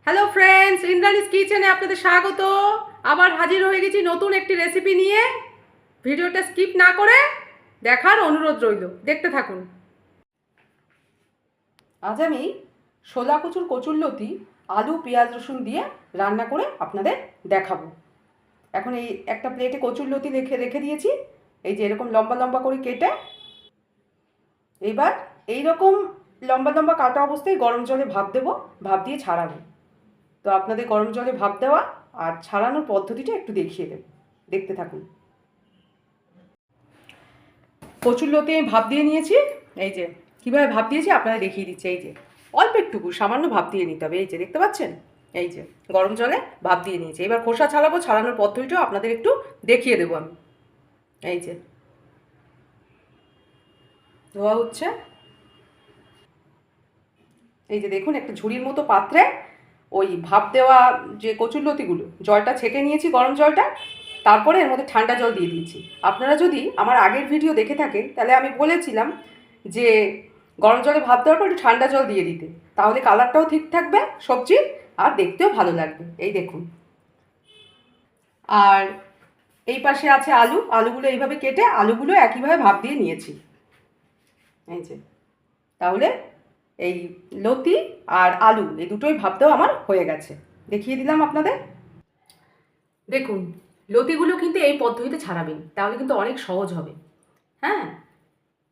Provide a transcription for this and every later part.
Hello friends, ইন্দ্রাণীজ কিচেনে আপনাদের স্বাগত। আবার হাজির হয়ে গেছি নতুন একটি রেসিপি নিয়ে। ভিডিওটা স্কিপ না করে দেখার অনুরোধ রইল, দেখতে থাকুন। আজ আমি শোলা কচুর কচুরলতি আলু পেঁয়াজ রসুন দিয়ে রান্না করে আপনাদের দেখাবো। এখন এই একটা প্লেটে কচুরলতি রেখে দিয়েছি, এই যে এরকম লম্বা লম্বা করে কেটে। এইবার এইরকম লম্বা লম্বা কাটা অবস্থায় গরম জলে ভাপ দেবো, ভাপ দিয়ে ছাড়াবো। তো আপনাদের গরম জলে ভাপ দেওয়া আর ছাড়ানোর পদ্ধতিটা একটু দেখিয়ে দেব, দেখতে থাকুন। কচুরলতি আমি ভাপ দিয়ে নিয়েছি, এই যে কীভাবে ভাপ দিয়েছি আপনাদের দেখিয়ে দিচ্ছি। এই যে অল্প একটুকু সামান্য ভাপ দিয়ে নিতে হবে, এই যে দেখতে পাচ্ছেন, এই যে গরম জলে ভাপ দিয়ে নিয়েছি। এবার খোসা ছাড়াবো, ছাড়ানোর পদ্ধতিটাও আপনাদের একটু দেখিয়ে দেবো আমি। এই যে ধোয়া হচ্ছে, এই যে দেখুন একটা ঝুড়ির মতো পাত্রে ওই ভাপ দেওয়া যে কচুরলতিগুলো জলটা ছেঁকে নিয়েছি, গরম জলটা, তারপরে এর মধ্যে ঠান্ডা জল দিয়ে দিয়েছি। আপনারা যদি আমার আগের ভিডিও দেখে থাকেন তাহলে আমি বলেছিলাম যে গরম জলে ভাপ দেওয়ার পর একটু ঠান্ডা জল দিয়ে দিতে, তাহলে কালারটাও ঠিক থাকবে সবজির, আর দেখতেও ভালো লাগবে। এই দেখুন। আর এই পাশে আছে আলু, আলুগুলো এইভাবে কেটে আলুগুলো একইভাবে ভাপ দিয়ে নিয়েছি। এই যে তাহলে এই লতি আর আলু এই দুটোই ভাপ দেওয়া আমার হয়ে গেছে, দেখিয়ে দিলাম আপনাদের। দেখুন, লতিগুলো কিন্তু এই পদ্ধতিতে ছাড়াবেন, তাহলে কিন্তু অনেক সহজ হবে। হ্যাঁ,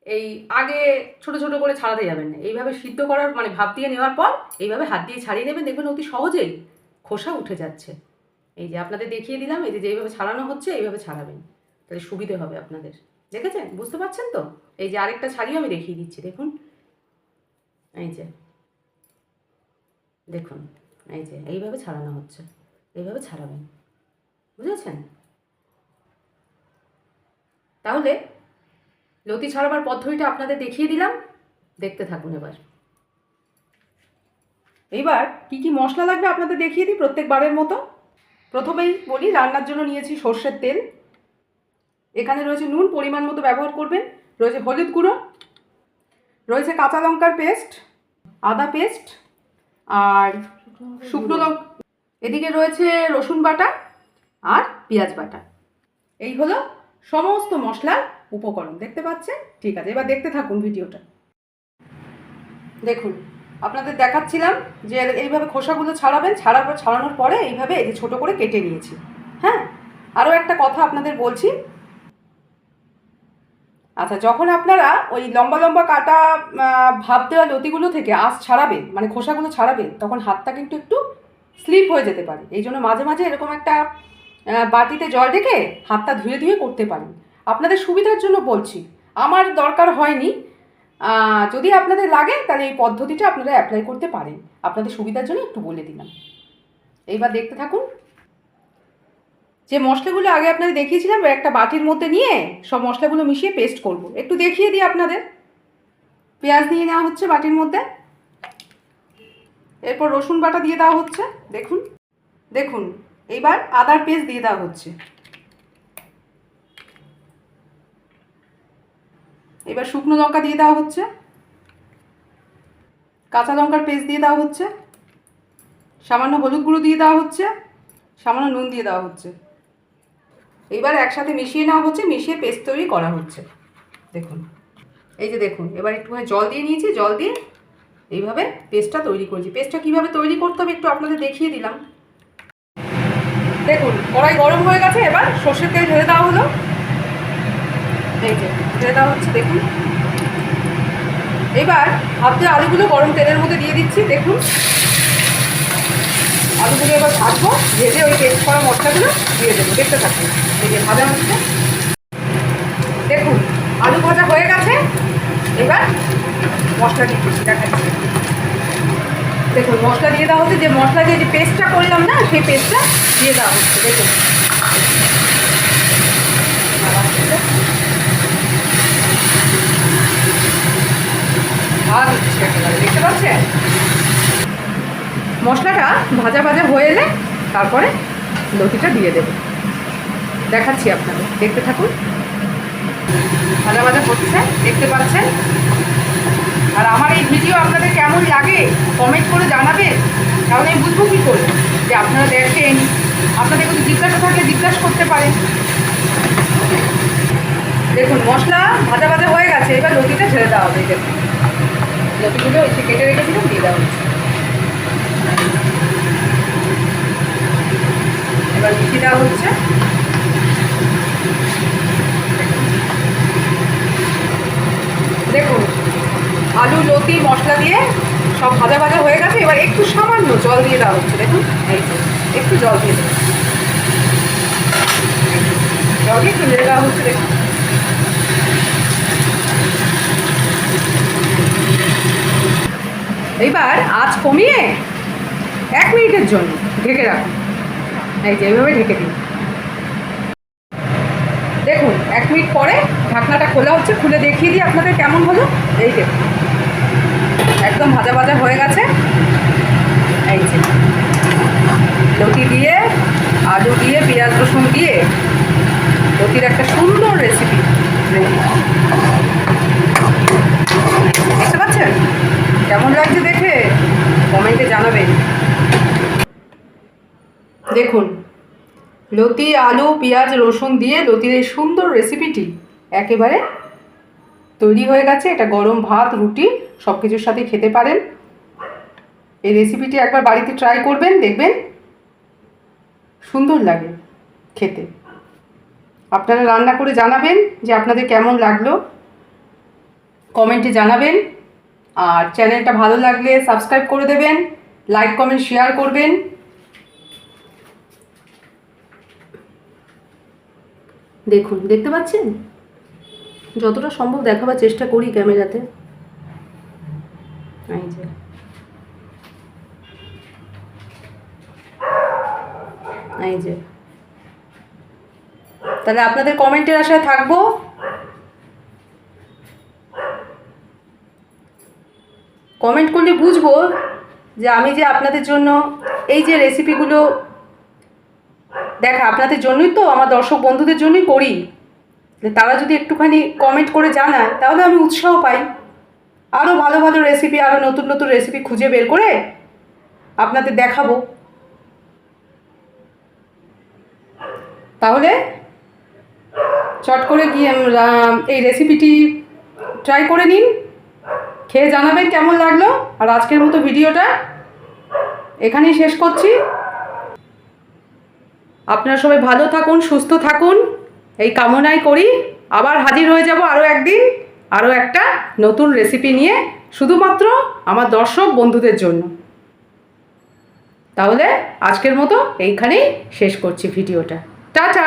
এই আগে ছোট ছোট করে ছাড়াতে যাবেন না, এইভাবে সিদ্ধ করার মানে ভাপ দিয়ে নেওয়ার পর এইভাবে হাত দিয়ে ছাড়িয়ে নেবেন, দেখবেন অতি সহজেই খোসা উঠে যাচ্ছে। এই যে আপনাদের দেখিয়ে দিলাম, এই যে যেইভাবে ছাড়ানো হচ্ছে এইভাবে ছাড়াবেন, তাহলে সুবিধে হবে আপনাদের। দেখেছেন, বুঝতে পারছেন তো? এই যে আরেকটা ছাড়িয়ে আমি দেখিয়ে দিচ্ছি, দেখুন। এই যে দেখুন, এই যে এইভাবে ছাড়ানো হচ্ছে, এইভাবে ছাড়াবেন, বুঝেছেন? তাহলে লতি ছাড়াবার পদ্ধতিটা আপনাদের দেখিয়ে দিলাম, দেখতে থাকুন। এইবার কি কি মশলা লাগবে আপনাদের দেখিয়ে দিই প্রত্যেকবারের মতো। প্রথমেই বলি, রান্নার জন্য নিয়েছি সর্ষের তেল, এখানে রয়েছে নুন পরিমাণ মতো ব্যবহার করবেন, রয়েছে হলুদ গুঁড়ো, রয়েছে কাঁচা লঙ্কার পেস্ট, আদা পেস্ট, আর শুকনো লঙ্কা, এদিকে রয়েছে রসুন বাটা আর পেঁয়াজ বাটা। এই হলো সমস্ত মশলার উপকরণ, দেখতে পাচ্ছেন? ঠিক আছে, এবার দেখতে থাকুন ভিডিওটা। দেখুন, আপনাদের দেখাচ্ছিলাম যে এইভাবে খোসাগুলো ছাড়াবেন, ছাড়ানোর পরে এইভাবে এই যে ছোটো করে কেটে নিয়েছি। হ্যাঁ, আরও একটা কথা আপনাদের বলছি। আচ্ছা, যখন আপনারা ওই লম্বা লম্বা কাটা ভাপ দেওয়া লতিগুলো থেকে আঁশ ছাড়াবেন, মানে খোসাগুলো ছাড়াবেন, তখন হাতটা কিন্তু একটু স্লিপ হয়ে যেতে পারে। এই জন্য মাঝে মাঝে এরকম একটা বাটিতে জল রেখে হাতটা ধুয়ে ধুয়ে করতে পারেন। আপনাদের সুবিধার জন্য বলছি, আমার দরকার হয়নি। যদি আপনাদের লাগে তাহলে এই পদ্ধতিটা আপনারা অ্যাপ্লাই করতে পারেন, আপনাদের সুবিধার জন্য একটু বলে দিলাম। এইবার দেখতে থাকুন। যে মশলাগুলো আগে আপনাদের দেখিয়েছিলাম, একটা বাটির মধ্যে নিয়ে সব মশলাগুলো মিশিয়ে পেস্ট করব, একটু দেখিয়ে দিই আপনাদের। পেঁয়াজ নিয়ে নেওয়া হচ্ছে বাটির মধ্যে, এরপর রসুন বাটা দিয়ে দেওয়া হচ্ছে, দেখুন দেখুন। এইবার আদার পেস্ট দিয়ে দেওয়া হচ্ছে, এবার শুকনো লঙ্কা দিয়ে দেওয়া হচ্ছে, কাঁচা লঙ্কার পেস্ট দিয়ে দেওয়া হচ্ছে, সামান্য হলুদ গুঁড়ো দিয়ে দেওয়া হচ্ছে, সামান্য নুন দিয়ে দেওয়া হচ্ছে। এইবার একসাথে মিশিয়ে নেওয়া হচ্ছে, মিশিয়ে পেস্ট তৈরি করা হচ্ছে। দেখুন, এই যে দেখুন, এবার একটুখানি জল দিয়ে নিয়েছি, জল দিয়ে এইভাবে পেস্টটা তৈরি করেছি। পেস্টটা কীভাবে তৈরি করতে হবে একটু আপনাদের দেখিয়ে দিলাম। দেখুন, কড়াই গরম হয়ে গেছে, এবার সর্ষের তেল ঢেলে দেওয়া হলো, এই যে ঢেলে দেওয়া হচ্ছে, দেখুন। এবার ভাপ দেওয়া আলুগুলো গরম তেলের মধ্যে দিয়ে দিচ্ছি, দেখুন। আলুগুলো এবার ভাজবো, ভেজে ওই পেস্ট করা মশলাগুলো দিয়ে দেবো, দেখতে থাকুন। এই যে ভাজা হচ্ছে, দেখুন আলু ভাজা হয়ে গেছে। এবার মশলা দিয়ে দিচ্ছি, দেখাচ্ছি। দেখুন, মশলা দিয়ে দেওয়া হচ্ছে, যে মশলা দিয়ে যে পেস্টটা করলাম না, সেই পেস্টটা দিয়ে দেওয়া হচ্ছে, দেখুন। দেখতে পাচ্ছেন? মশলাটা ভাজা ভাজা হয়ে এলে তারপরে লতিটা দিয়ে দেব, দেখাচ্ছি আপনাদের, দেখতে থাকুন। ভাজা ভাজা হচ্ছে, দেখতে পাচ্ছেন। আর আমার এই ভিডিও আপনাদের কেমন লাগে কমেন্ট করে জানাবেন, তাহলে আমি বুঝবো কী আপনারা দেখেন, আপনাদের কোনো জিজ্ঞাসা থাকলে জিজ্ঞাসা করতে পারেন। দেখুন মশলা ভাজা ভাজা হয়ে গেছে, এবার লতিটা ছেড়ে দেওয়া হবে। দেখুন লতিগুলো এসে কেটে রেখেছিলাম, দিয়ে দেওয়া হচ্ছে। এবার মিশিয়ে দেওয়া হচ্ছে। দেখুন আলু লতি মশলা দিয়ে সব ভাজা ভাজা হয়ে গেছে, এবার একটু সামান্য জল দিয়ে দেওয়া হচ্ছে। দেখুন এই যে একটু জল দিয়ে দেবো, জল দিয়ে একটু নেড়ে দেওয়া হচ্ছে। দেখুন এইবার আঁচ কমিয়ে 1 মিনিটের জন্য ঢেকে রাখুন। এই যে এইভাবে ঢেকে দিন। দেখুন 1 মিনিট পরে ঢাকনাটা খোলা হচ্ছে, খুলে দেখিয়ে দিই আপনাদের কেমন হলো। এই দেখুন একদম ভাজা ভাজা হয়ে গেছে। এই যে লতি দিয়ে আলু দিয়ে পেঁয়াজ রসুন দিয়ে লতির একটা সুন্দর রেসিপি রেডি। দেখতে পাচ্ছেন কেমন লাগছে দেখে? কমেন্টে জানাবেন। দেখুন লতি আলু পেঁয়াজ রসুন দিয়ে লতির এই সুন্দর রেসিপিটি একেবারে তৈরি হয়ে গেছে। এটা গরম ভাত রুটি সব কিছুর সাথে খেতে পারেন। এই রেসিপিটি একবার বাড়িতে ট্রাই করবেন, দেখবেন সুন্দর লাগে খেতে। আপনারা রান্না করে জানাবেন যে আপনাদের কেমন লাগলো, কমেন্টে জানাবেন। আর চ্যানেলটা ভালো লাগলে সাবস্ক্রাইব করে দেবেন, লাইক কমেন্ট শেয়ার করবেন। দেখুন দেখতে পাচ্ছেন, যতটা সম্ভব দেখাবার চেষ্টা করি ক্যামেরাতে। এই যে এই যে তাহলে আপনাদের কমেন্টের আশায় থাকবো। কমেন্ট করলে বুঝবো যে আমি যে আপনাদের জন্য এই যে রেসিপিগুলো দেখা, আপনাদের জন্যই তো, আমার দর্শক বন্ধুদের জন্যই করি। তারা যদি একটুখানি কমেন্ট করে জানায় তাহলে আমি উৎসাহ পাই আরও ভালো ভালো রেসিপি, আরও নতুন নতুন রেসিপি খুঁজে বের করে আপনাদের দেখাবো। তাহলে চট করে গিয়ে এই রেসিপিটি ট্রাই করে নিন, খেয়ে জানাবেন কেমন লাগলো। আর আজকের মতো ভিডিওটা এখানেই শেষ করছি। আপনারা সবাই ভালো থাকুন, সুস্থ থাকুন, এই কামনাই করি। আবার হাজির হয়ে যাব আরও একদিন আরও একটা নতুন রেসিপি নিয়ে, শুধুমাত্র আমার দর্শক বন্ধুদের জন্য। তাহলে আজকের মতো এইখানেই শেষ করছি ভিডিওটা। টাটা।